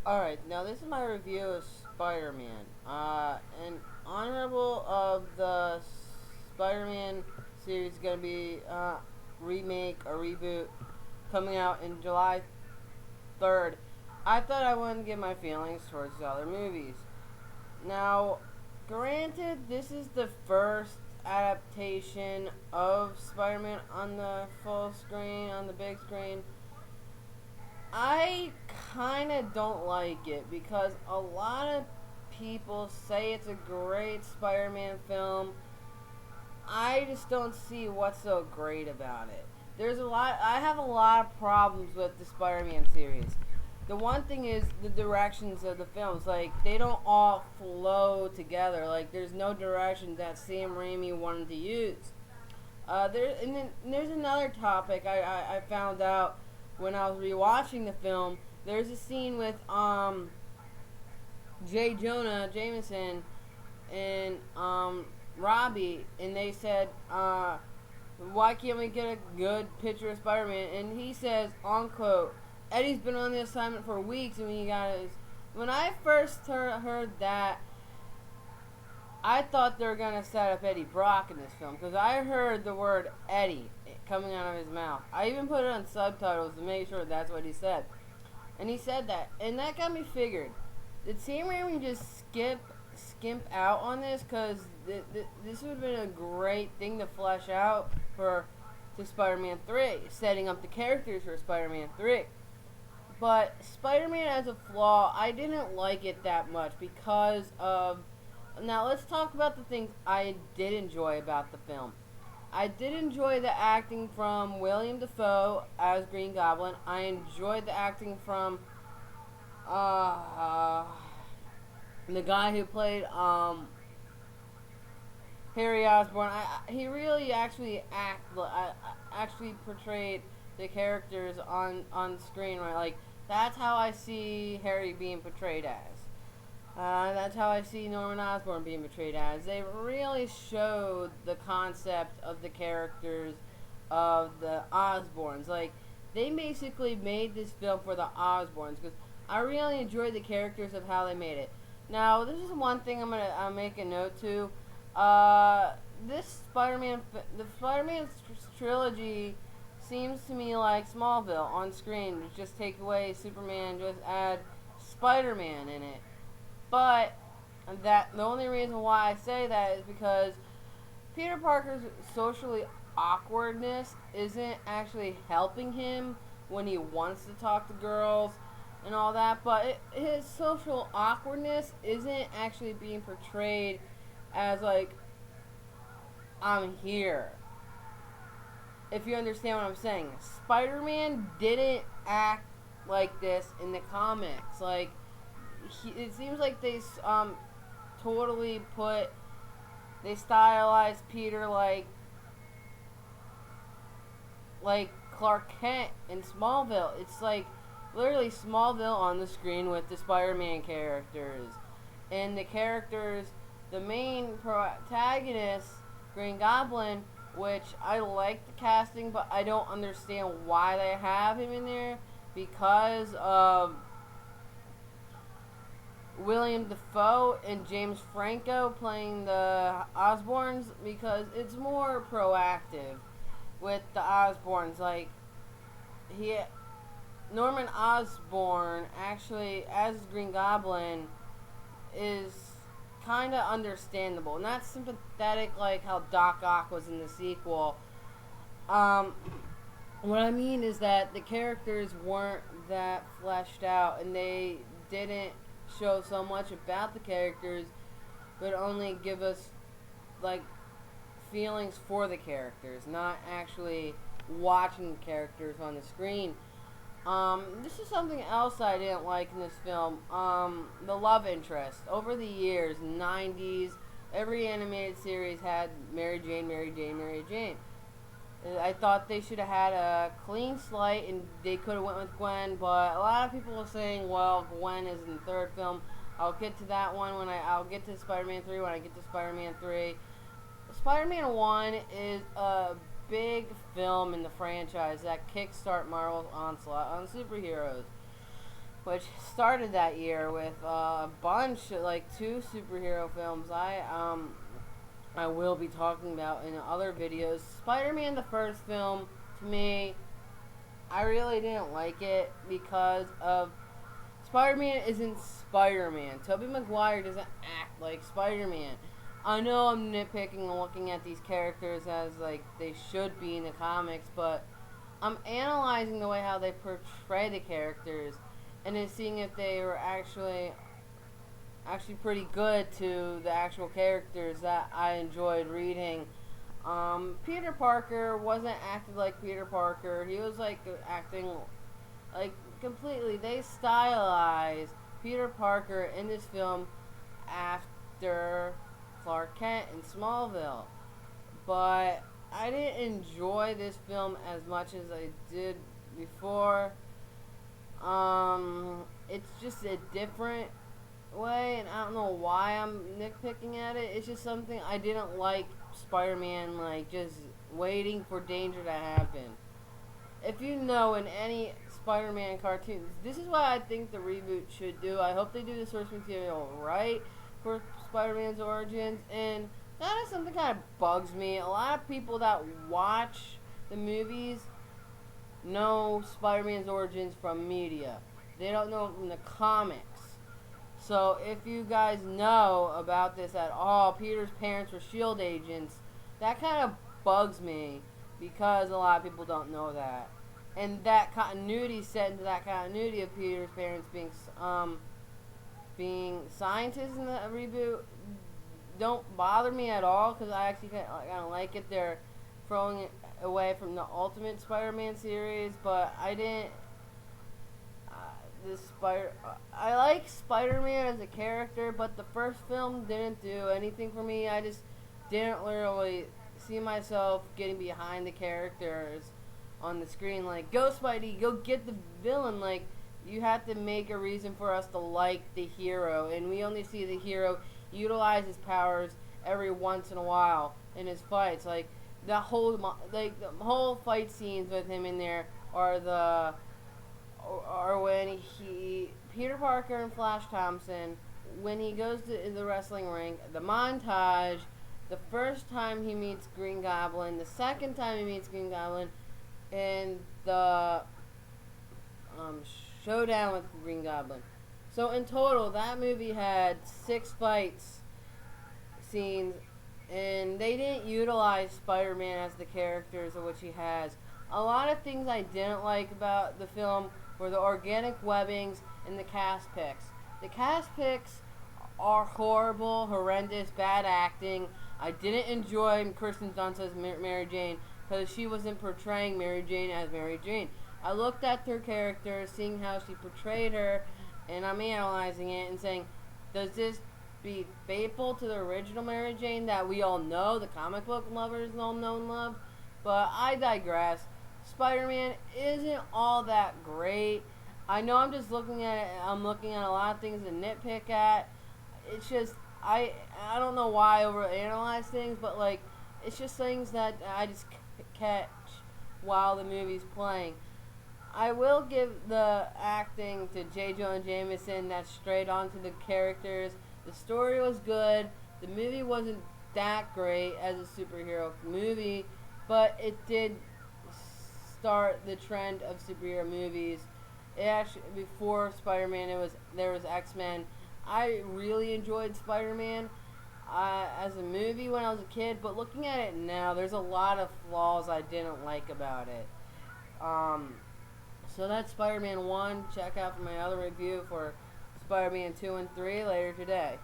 Alright, now this is my review of Spider-Man. An honorable of the Spider-Man series is going to be remake or reboot coming out in July 3rd. I thought I wouldn't give my feelings towards the other movies. Now, granted, this is the first adaptation of Spider-Man on the full screen, on the big screen. I kind of don't like it because a lot of people say it's a great Spider-Man film. I just don't see what's so great about it. I have a lot of problems with the Spider-Man series. The one thing is the directions of the films. Like, they don't all flow together. Like, there's no direction that Sam Raimi wanted to use. There's another topic I found out when I was rewatching the film. There's a scene with J. Jonah Jameson and Robbie, and they said, "Why can't we get a good picture of Spider-Man?" And he says, on quote, "Eddie's been on the assignment for weeks, and when you guys." When I first heard that, I thought they were gonna set up Eddie Brock in this film because I heard the word Eddie coming out of his mouth. I even put it on subtitles to make sure that's what he said, and he said that, and that got me figured. Did Sam Raimi just skimp out on this? Because this would have been a great thing to flesh out for to Spider-Man 3, setting up the characters for Spider-Man 3. But Spider-Man as a flaw, I didn't like it that much because of. Now let's talk about the things I did enjoy about the film. I did enjoy the acting from William Dafoe as Green Goblin. I enjoyed the acting from uh, the guy who played Harry Osborn. He really actually portrayed the characters on screen, right? Like, that's how I see Harry being portrayed as. That's how I see Norman Osborn being portrayed as. They really showed the concept of the characters of the Osborns. Like, they basically made this film for the Osborns because I really enjoyed the characters of how they made it. Now, this is one thing I'll make a note to. This the Spider-Man trilogy seems to me like Smallville on screen. Just take away Superman, just add Spider-Man in it. But that the only reason why I say that is because Peter Parker's socially awkwardness isn't actually helping him when he wants to talk to girls and all that. But his social awkwardness isn't actually being portrayed as like, I'm here. If you understand what I'm saying, Spider-Man didn't act like this in the comics. Like, it seems like they totally they stylized Peter like Clark Kent in Smallville. It's like literally Smallville on the screen with the Spider-Man characters, and the main protagonist, Green Goblin, which I like the casting, but I don't understand why they have him in there because of William Dafoe and James Franco playing the Osborns, because it's more proactive with the Osborns. Like, he Norman Osborn actually as Green Goblin is kind of understandable, not sympathetic like how Doc Ock was in the sequel. Um, what I mean is that the characters weren't that fleshed out, and they didn't show so much about the characters, but only give us like feelings for the characters, not actually watching the characters on the screen. This is something else I didn't like in this film. The love interest. Over the years, 90s, every animated series had Mary Jane, Mary Jane, Mary Jane. I thought they should have had a clean slate and they could have went with Gwen, but a lot of people are saying, well, Gwen is in the third film. I'll get to that one I'll get to Spider-Man 3 when I get to Spider-Man 3. Spider-Man 1 is a big film in the franchise that kickstart Marvel's onslaught on superheroes. which started that year with a bunch, like 2 superhero films. I will be talking about in other videos. Spider-Man, the first film, to me, I really didn't like it because of Spider-Man isn't Spider-Man. Tobey Maguire doesn't act like Spider-Man. I know I'm nitpicking and looking at these characters as like they should be in the comics, but I'm analyzing the way how they portray the characters and then seeing if they were actually pretty good to the actual characters that I enjoyed reading. Peter Parker wasn't acted like Peter Parker. He was like acting like completely. They stylized Peter Parker in this film after Clark Kent in Smallville. But I didn't enjoy this film as much as I did before. It's just a different way, and I don't know why I'm nitpicking at it. It's just something I didn't like Spider-Man, like, just waiting for danger to happen. If you know in any Spider-Man cartoons, this is what I think the reboot should do. I hope they do the source material right for Spider-Man's origins, and that is something that kind of bugs me. A lot of people that watch the movies know Spider-Man's origins from media. They don't know it from the comics. So if you guys know about this at all, Peter's parents were S.H.I.E.L.D. agents, that kind of bugs me because a lot of people don't know that. And that continuity set into that continuty of Peter's parents being scientists in the reboot don't bother me at all because I actually kind of like it. They're throwing it away from the Ultimate Spider-Man series, but I didn't. I like Spider-Man as a character, but the first film didn't do anything for me. I just didn't really see myself getting behind the characters on the screen. Like, go Spidey, go get the villain. Like, you have to make a reason for us to like the hero, and we only see the hero utilize his powers every once in a while in his fights. Like the whole fight scenes with him in there are when Peter Parker and Flash Thompson, when he goes to the wrestling ring, the montage, the first time he meets Green Goblin, the second time he meets Green Goblin, and the showdown with Green Goblin. So in total, that movie had 6 fights scenes, and they didn't utilize Spider-Man as the characters of which he has. A lot of things I didn't like about the film were the organic webbings and the cast picks. The cast picks are horrible, horrendous, bad acting. I didn't enjoy Kirsten Dunst's Mary Jane because she wasn't portraying Mary Jane as Mary Jane. I looked at her character, seeing how she portrayed her, and I'm analyzing it and saying, does this be faithful to the original Mary Jane that we all know, the comic book lovers all know and love? But I digress. Spider-Man isn't all that great. I know I'm just looking at it, I'm looking at a lot of things to nitpick at. It's just, I don't know why I overanalyze things, but like, it's just things that I just catch while the movie's playing. I will give the acting to J. Jonah Jameson. That's straight onto the characters. The story was good. The movie wasn't that great as a superhero movie, but it did start the trend of superhero movies. It actually, before Spider-Man, there was X-Men. I really enjoyed Spider-Man as a movie when I was a kid, but looking at it now, there's a lot of flaws I didn't like about it. So that's Spider-Man 1. Check out for my other review for Spider-Man 2 and 3 later today.